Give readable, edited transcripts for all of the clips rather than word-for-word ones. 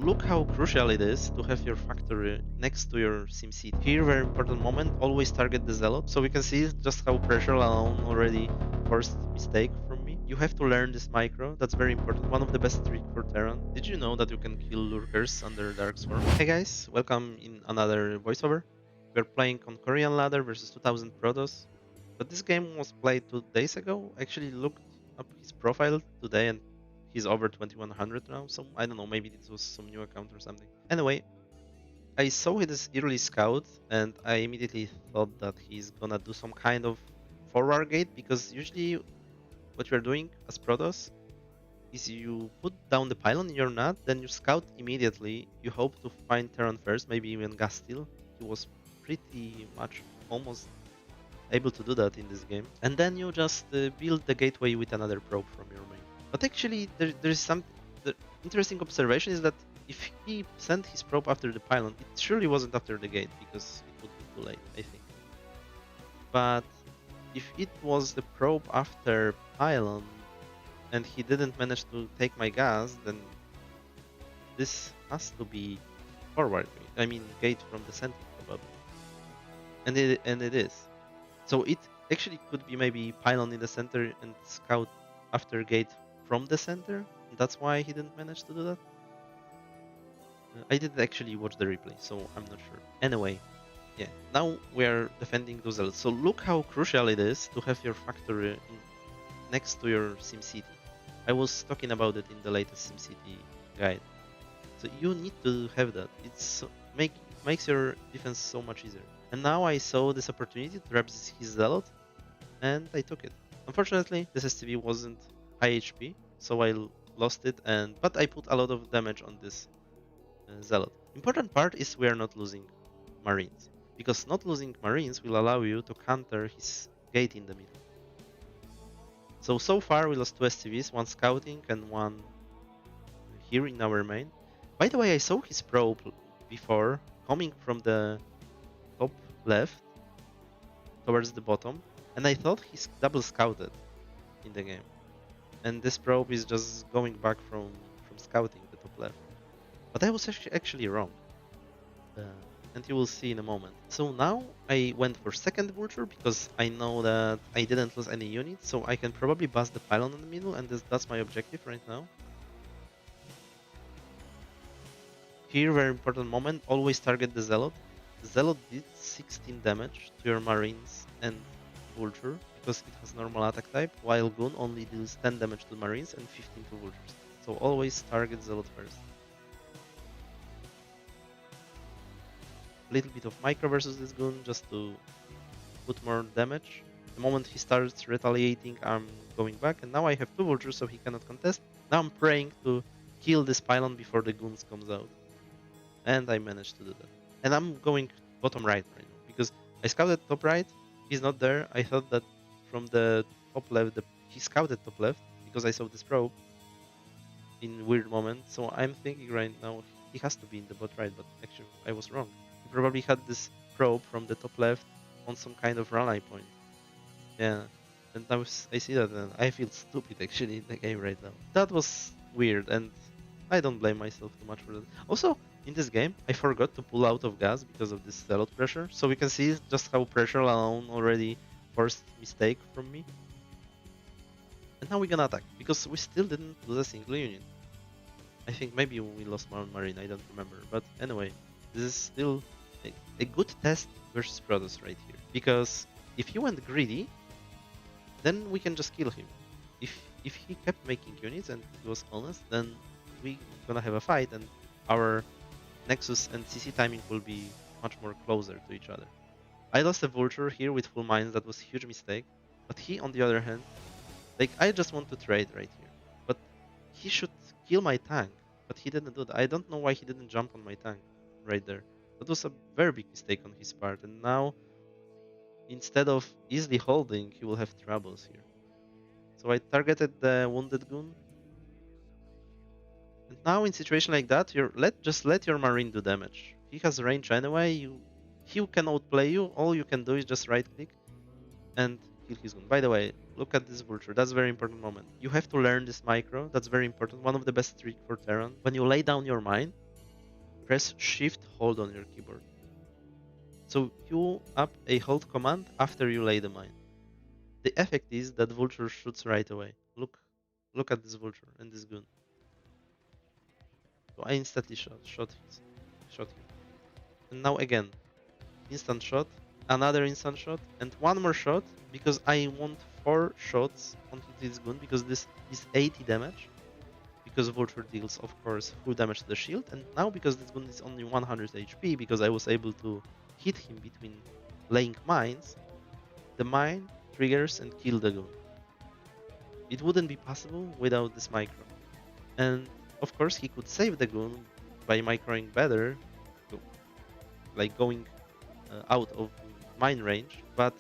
Look how crucial it is to have your factory next to your SimCity. Here, very important moment, always target the Zealot. So we can see just how pressure alone already forced mistake from me. You have to learn this micro, that's very important. One of the best trick for Terran. Did you know that you can kill lurkers under Dark Swarm? Hey guys, welcome in another voiceover. We're playing on Korean Ladder versus 2000 Protoss. But this game was played 2 days ago. I actually looked up his profile today and he's over 2100 now, so I don't know, maybe this was some new account or something. Anyway, I saw his early scout and I immediately thought that he's gonna do some kind of forward gate, because usually what you're doing as Protoss is you put down the pylon in your nut, then you scout immediately, you hope to find Terran first, maybe even gas steel. He was pretty much almost able to do that in this game. And then you just build the gateway with another probe from your main. But actually, there's some the interesting observation is that if he sent his probe after the pylon, it surely wasn't after the gate, because it would be too late, I think. But if it was the probe after pylon and he didn't manage to take my gas, then this has to be forward gate. I mean, gate from the center probably, and it is. So it actually could be maybe pylon in the center and scout after gate from the center. That's why he didn't manage to do that. I didn't actually watch the replay, so I'm not sure. Anyway, yeah, now we're defending those zealots. So look how crucial it is to have your factory next to your SimCity. I was talking about it in the latest SimCity guide. So you need to have that. It's makes your defense so much easier. And now I saw this opportunity to grab his zealot, and I took it. Unfortunately, this STV wasn't high HP, so I lost it. But I put a lot of damage on this zealot. Important part is we are not losing marines, because not losing marines will allow you to counter his gate in the middle. So far we lost 2 STVs, one scouting and one here in our main. By the way, I saw his probe before coming from the top left towards the bottom, and I thought he's double scouted in the game. And this probe is just going back from scouting the top left. But I was actually wrong. Uh, and you will see in a moment. So now I went for second vulture because I know that I didn't lose any units, so I can probably bust the pylon in the middle, and that's my objective right now. Here, very important moment, always target the Zealot. Zealot did 16 damage to your Marines and Vulture, because it has normal attack type, while Goon only deals 10 damage to Marines and 15 to Vultures. So always target Zealot first. A little bit of micro versus this Goon, just to put more damage. The moment he starts retaliating, I'm going back, and now I have 2 Vultures, so he cannot contest. Now I'm praying to kill this pylon before the Goons comes out. And I managed to do that. And I'm going bottom right now, because I scouted top right, he's not there. I thought that from the top left, he scouted top left, because I saw this probe in weird moment. So I'm thinking right now he has to be in the bot right, but actually I was wrong. He probably had this probe from the top left on some kind of rally point. Yeah, and now I see that, and I feel stupid actually in the game right now. That was weird, and I don't blame myself too much for that. Also, in this game, I forgot to pull out of gas because of this zealot pressure, so we can see just how pressure alone already forced mistake from me. And now we're gonna attack, because we still didn't lose a single unit. I think maybe we lost one marine, I don't remember. But anyway, this is still a good test versus Protoss right here. Because if he went greedy, then we can just kill him. If he kept making units and he was honest, then we gonna have a fight, and our Nexus and CC timing will be much more closer to each other. I lost a Vulture here with full mines, that was a huge mistake. But he, on the other hand, like, I just want to trade right here. But he should kill my tank, but he didn't do that. I don't know why he didn't jump on my tank right there. That was a very big mistake on his part, and now, instead of easily holding, he will have troubles here. So I targeted the Wounded Goon. And now in situation like that, just let your Marine do damage. He has range anyway, he can outplay you, all you can do is just right click and kill his Goon. By the way, look at this Vulture, that's a very important moment. You have to learn this micro, that's very important, one of the best trick for Terran. When you lay down your mine, press Shift Hold on your keyboard. So queue up a hold command after you lay the mine. The effect is that vulture shoots right away. Look at this vulture and this gun. So I instantly shot him. And now again, instant shot, another instant shot, and one more shot because I want 4 shots onto this gun because this is 80 damage. Because Vulture deals, of course, full damage to the shield, and now because this gun is only 100 HP, because I was able to hit him between laying mines, the mine triggers and kill the gun. It wouldn't be possible without this micro. And of course, he could save the gun by microing better, like going out of mine range, but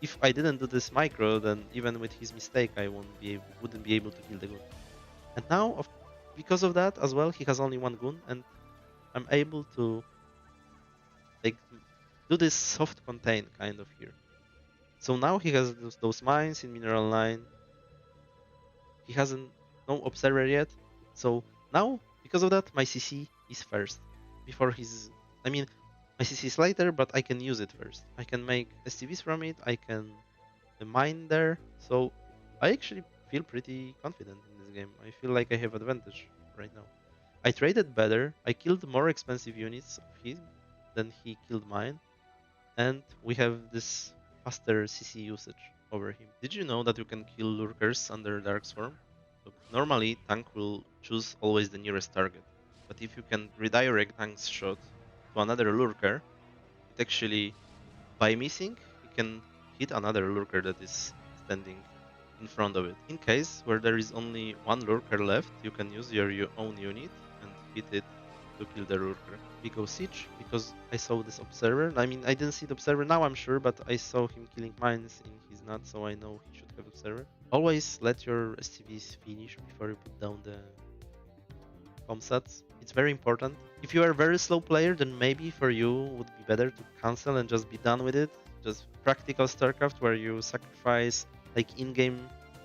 if I didn't do this micro, then even with his mistake, I wouldn't be able to kill the gun. And now, because of that as well, he has only one gun, and I'm able to like do this soft contain kind of here. So now he has those mines in mineral line. He hasn't no observer yet. So now, because of that, my CC is first before his. I mean, my CC is later, but I can use it first. I can make STVs from it. I can mine there. So I actually feel pretty confident in this game. I feel like I have advantage right now. I traded better. I killed more expensive units of him than he killed mine, and we have this faster CC usage over him. Did you know that you can kill lurkers under Dark Swarm? Look, normally tank will choose always the nearest target, but if you can redirect tank's shot to another lurker, it actually, by missing, you can hit another lurker that is standing in front of it. In case where there is only one lurker left, you can use your own unit and hit it to kill the lurker. We go siege because I saw this observer. I mean, I didn't see the observer now, I'm sure, but I saw him killing mines in his nut, so I know he should have observer. Always let your STVs finish before you put down the comsats. It's very important. If you are a very slow player, then maybe for you would be better to cancel and just be done with it. Just practical StarCraft where you sacrifice like in-game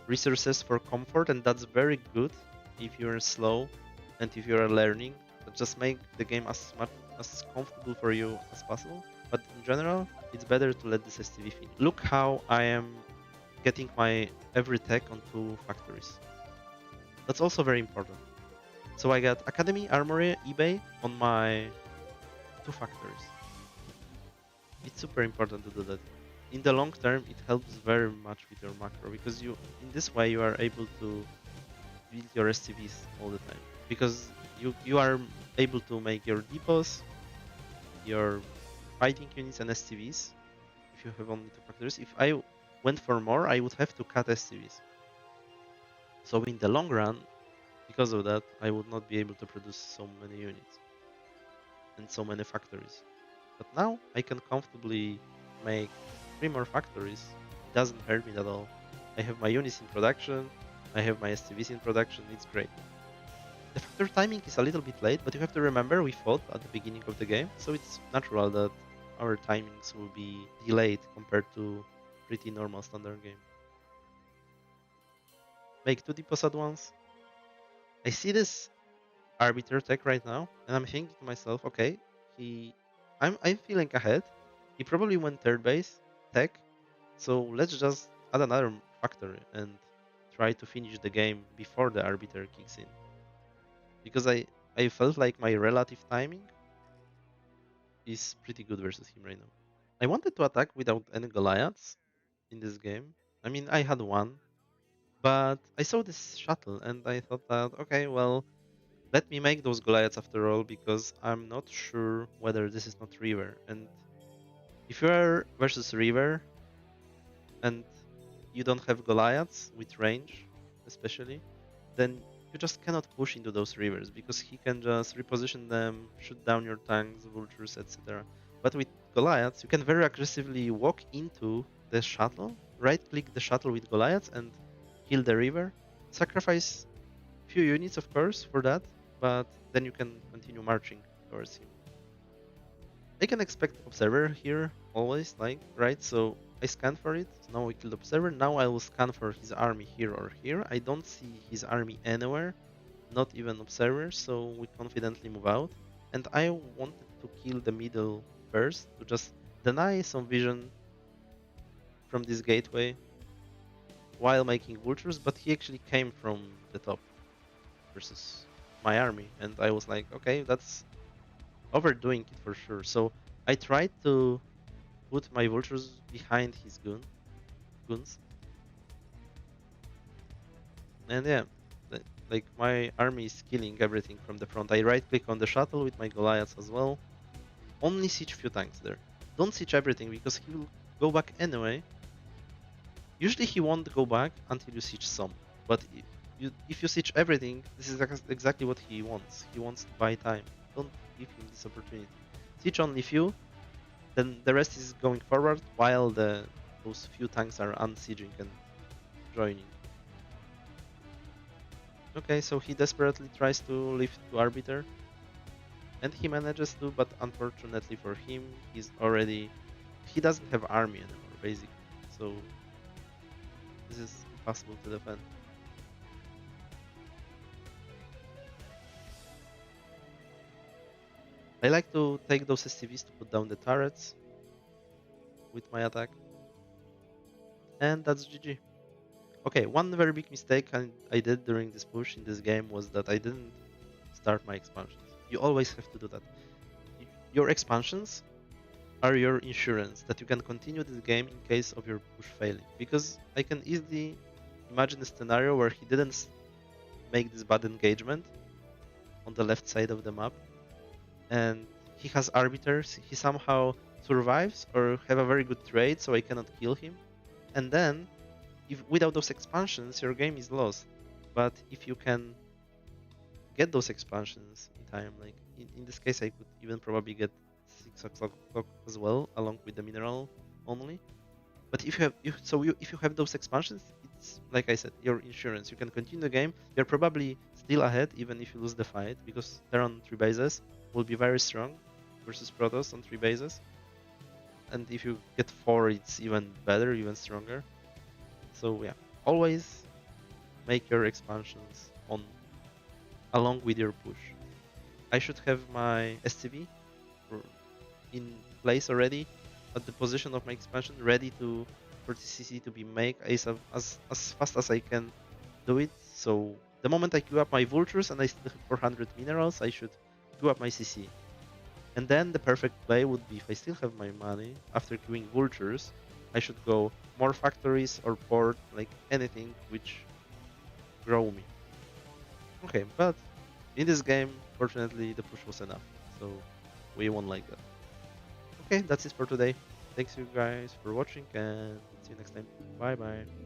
resources for comfort, and that's very good if you're slow and if you're learning. But just make the game as comfortable for you as possible. But in general, it's better to let this STV finish. Look how I am getting my every tech onto factories. That's also very important. So I got Academy, Armory, eBay on my 2 factories. It's super important to do that. In the long term, it helps very much with your macro because in this way you are able to build your STVs all the time because you are able to make your depots, your fighting units and STVs if you have only 2 factories. If I went for more, I would have to cut STVs. So in the long run, because of that, I would not be able to produce so many units and so many factories. But now I can comfortably make 3 more factories. It doesn't hurt me at all. I have my units in production, I have my STVs in production, it's great. The factor timing is a little bit late, but you have to remember we fought at the beginning of the game, so it's natural that our timings will be delayed compared to pretty normal standard game. Make 2 depots at once. I see this arbiter tech right now, and I'm thinking to myself, okay, I'm feeling ahead. He probably went 3rd base tech, so let's just add another factory and try to finish the game before the arbiter kicks in. Because I felt like my relative timing is pretty good versus him right now. I wanted to attack without any Goliaths in this game. I mean, I had one, but I saw this shuttle and I thought that, okay, well, let me make those Goliaths after all because I'm not sure whether this is not River. And if you are versus River and you don't have Goliaths with range, especially, then you just cannot push into those rivers because he can just reposition them, shoot down your tanks, vultures, etc. But with Goliaths, you can very aggressively walk into the shuttle, right-click the shuttle with Goliaths and kill the river, sacrifice few units, of course, for that, but then you can continue marching towards him. I can expect Observer here, always, like, right? So I scan for it, so now we killed Observer, now I will scan for his army here or here. I don't see his army anywhere, not even observers, so we confidently move out. And I wanted to kill the middle first to just deny some vision from this gateway while making vultures, but he actually came from the top versus my army, and I was like, okay, that's overdoing it for sure. So I tried to put my vultures behind his guns, and yeah, like my army is killing everything from the front. I right click on the shuttle with my Goliaths as well. Only siege few tanks there. Don't siege everything because he will go back anyway. Usually he won't go back until you siege some. But if you siege everything, this is exactly what he wants. He wants to buy time. Don't give him this opportunity. Siege only few, then the rest is going forward while those few tanks are unsieging and joining. Okay, so he desperately tries to lift to Arbiter, and he manages to, but unfortunately for him, he doesn't have army anymore, basically. So this is impossible to defend. I like to take those STVs to put down the turrets with my attack, and that's GG. Okay, one very big mistake I did during this push in this game was that I didn't start my expansions. You always have to do that. Your expansions are your insurance that you can continue this game in case of your push failing. Because I can easily imagine a scenario where he didn't make this bad engagement on the left side of the map, and he has arbiters, he somehow survives or have a very good trade, so I cannot kill him. And then, if without those expansions, your game is lost. But if you can get those expansions in time, like in this case, I could even probably get 6 o'clock as well, along with the mineral only. But if you have those expansions, it's like I said, your insurance. You can continue the game. You're probably still ahead, even if you lose the fight, because they're on 3 bases. Will be very strong versus Protoss on 3 bases. And if you get 4, it's even better, even stronger. So yeah, always make your expansions on along with your push. I should have my STV in place already at the position of my expansion, ready to for TCC to be made as fast as I can do it. So the moment I queue up my vultures and I still have 400 minerals, I should queue up my CC. And then the perfect play would be if I still have my money after queuing vultures, I should go more factories or port, like anything which grow me. Okay, but in this game, fortunately, the push was enough, so we won like that. Okay, that's it for today. Thanks you guys for watching and see you next time. Bye bye.